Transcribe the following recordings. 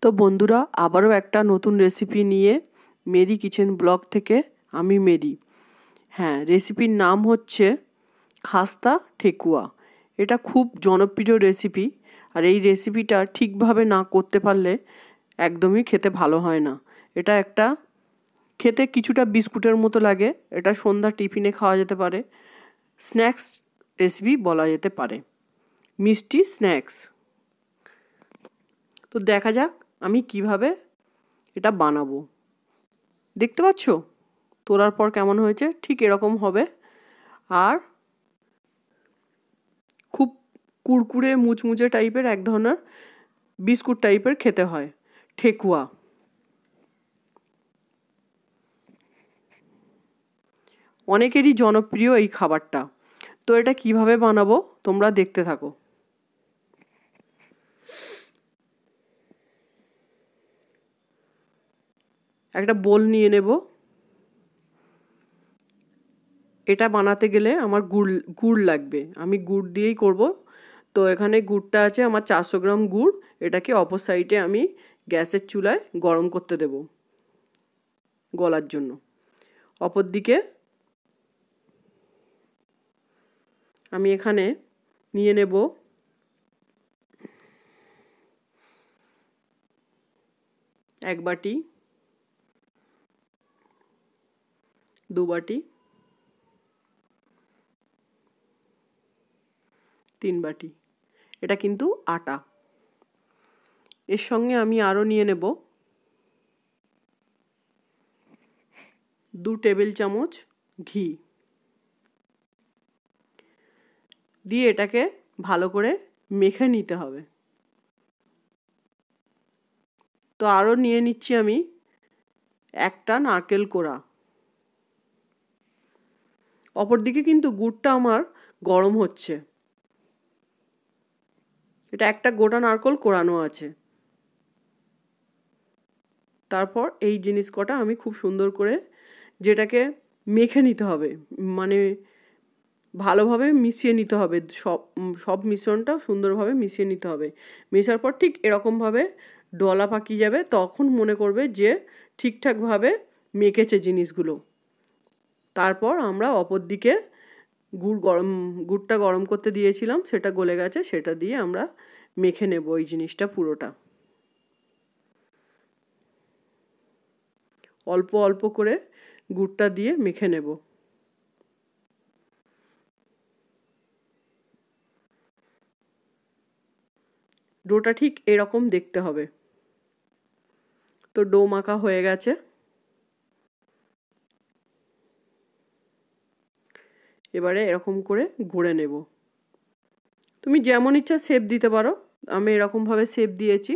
তো বন্ধুরা, আবারও একটা নতুন রেসিপি নিয়ে মেরি কিচেন ব্লগ থেকে আমি মেরি। হ্যাঁ, রেসিপির নাম হচ্ছে খাস্তা ঠেকুয়া। এটা খুব জনপ্রিয় রেসিপি, আর এই রেসিপিটা ঠিকভাবে না করতে পারলে একদমই খেতে ভালো হয় না। এটা একটা খেতে কিছুটা বিস্কুটের মতো লাগে। এটা সন্ধ্যা টিফিনে খাওয়া যেতে পারে, স্ন্যাক্স রেসিপি বলা যেতে পারে, মিষ্টি স্ন্যাক্স। তো দেখা যাক আমি কিভাবে এটা বানাবো। দেখতে পাচ্ছ তোলার পর কেমন হয়েছে? ঠিক এরকম হবে, আর খুব কুরকুরে মুচমুচে টাইপের এক ধরনের বিস্কুট টাইপের খেতে হয় ঠেকুয়া। অনেকেরই জনপ্রিয় এই খাবারটা। তো এটা কিভাবে বানাবো তোমরা দেখতে থাকো। একটা বোল নিয়ে নেব। এটা বানাতে গেলে আমার গুড় লাগবে, আমি গুড় দিয়েই করব। তো এখানে গুড়টা আছে আমার 400 গ্রাম গুড়। এটাকে অপর সাইডে আমি গ্যাসের চুলায় গরম করতে দেব গলার জন্য। অপর দিকে আমি এখানে নিয়ে নেব 1 বাটি, 2 বাটি, 3 বাটি। এটা কিন্তু আটা। এর সঙ্গে আমি আরও নিয়ে নেব 2 টেবিল চামচ ঘি দিয়ে এটাকে ভালো করে মেখে নিতে হবে। তো আরও নিয়ে নিচ্ছি আমি একটা নারকেল কোড়া। অপরদিকে কিন্তু গুড়টা আমার গরম হচ্ছে। এটা একটা গোটা নারকেল কোড়ানো আছে। তারপর এই জিনিস কটা আমি খুব সুন্দর করে যেটাকে মেখে নিতে হবে, মানে ভালোভাবে মিশিয়ে নিতে হবে। সব মিশ্রণটা সুন্দরভাবে মিশিয়ে নিতে হবে। মেশার পর ঠিক এরকমভাবে ডলা পাকিয়ে যাবে, তখন মনে করবে যে ঠিকঠাকভাবে মেখেছে জিনিসগুলো। তারপর আমরা অপর দিকে গুড়টা গরম করতে দিয়েছিলাম, সেটা গলে গেছে, সেটা দিয়ে আমরা মেখে নেব এই জিনিসটা পুরোটা। অল্প অল্প করে গুড়টা দিয়ে মেখে নেব। ডোটা ঠিক এরকম দেখতে হবে। তো ডো মাখা হয়ে গেছে। এবারে এরকম করে গড়ে নেব। তুমি যেমন ইচ্ছা শেপ দিতে পারো, আমি এরকমভাবে শেপ দিয়েছি,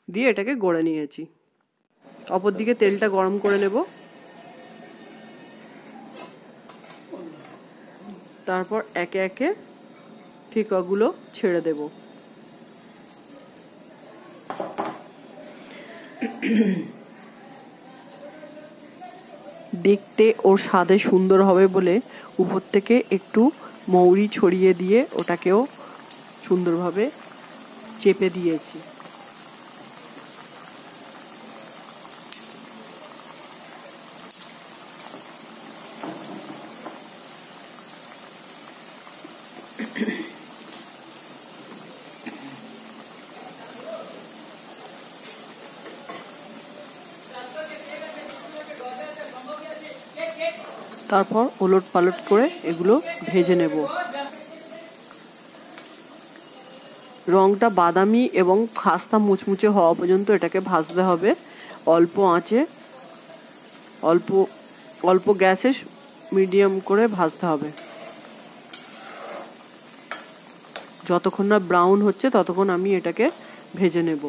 দিয়ে এটাকে গড়ে নিয়েছি। অপর দিকে তেলটা গরম করে নেব। তারপর একে একে ঠেকুয়াগুলো ছেড়ে দেব। দেখতে ওর স্বাদে সুন্দর হবে বলে উপর থেকে একটু মৌরি ছড়িয়ে দিয়ে ওটাকেও সুন্দরভাবে চেপে দিয়েছি। তারপর ওলট পালট করে এগুলো ভেজে নেব। রংটা বাদামি এবং খাস্তা মুচমুচে হওয়া পর্যন্ত এটাকে ভাজতে হবে অল্প আঁচে, অল্প গ্যাসে মিডিয়াম করে ভাজতে হবে। যতক্ষণ না ব্রাউন হচ্ছে ততক্ষণ আমি এটাকে ভেজে নেব।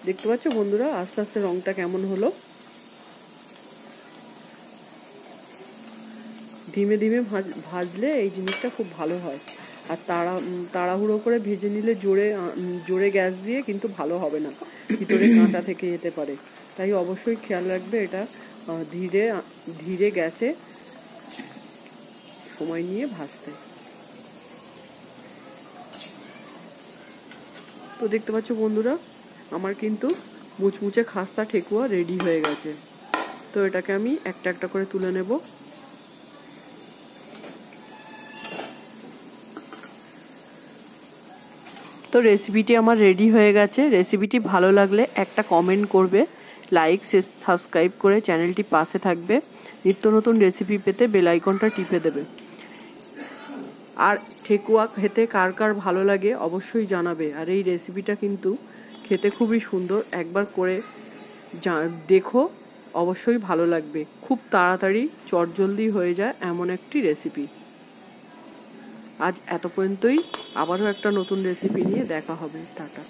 দেখতে পাচ্ছ বন্ধুরা আস্তে আস্তে রংটা কেমন হলো। ধীমে ধীমে ভাজলে এই জিনিসটা খুব ভালো হয়। আর তাড়াহুড়ো করে ভেজে নিলে জোরে গ্যাস দিয়ে কিন্তু ভালো হবে না, ভিতরে কাঁচা থেকে যেতে পারে। তাই অবশ্যই খেয়াল রাখবে এটা ধীরে ধীরে গ্যাসে সময় নিয়ে ভাজতে। তো দেখতে পাচ্ছ বন্ধুরা, আমার কিন্তু মুচমুচে খাস্তা ঠেকুয়া রেডি হয়ে গেছে। তো এটাকে আমি একটা একটা করে তুলে নেব। তো রেসিপিটি আমার রেডি হয়ে গেছে। রেসিপিটি ভালো লাগলে একটা কমেন্ট করবে, লাইক সাবস্ক্রাইব করে চ্যানেলটি পাশে থাকবে। নিত্য নতুন রেসিপি পেতে বেল আইকনটা টিপে দেবে। আর ঠেকুয়া খেতে কার কার ভালো লাগে অবশ্যই জানাবে। আর এই রেসিপিটা কিন্তু খেতে খুবই সুন্দর, একবার করে দেখো, অবশ্যই ভালো লাগবে। খুব তাড়াতাড়ি চটজলদি হয়ে যায় এমন একটি রেসিপি। আজ এত পর্যন্তই, আবারও একটা নতুন রেসিপি নিয়ে দেখা হবে। টাটা।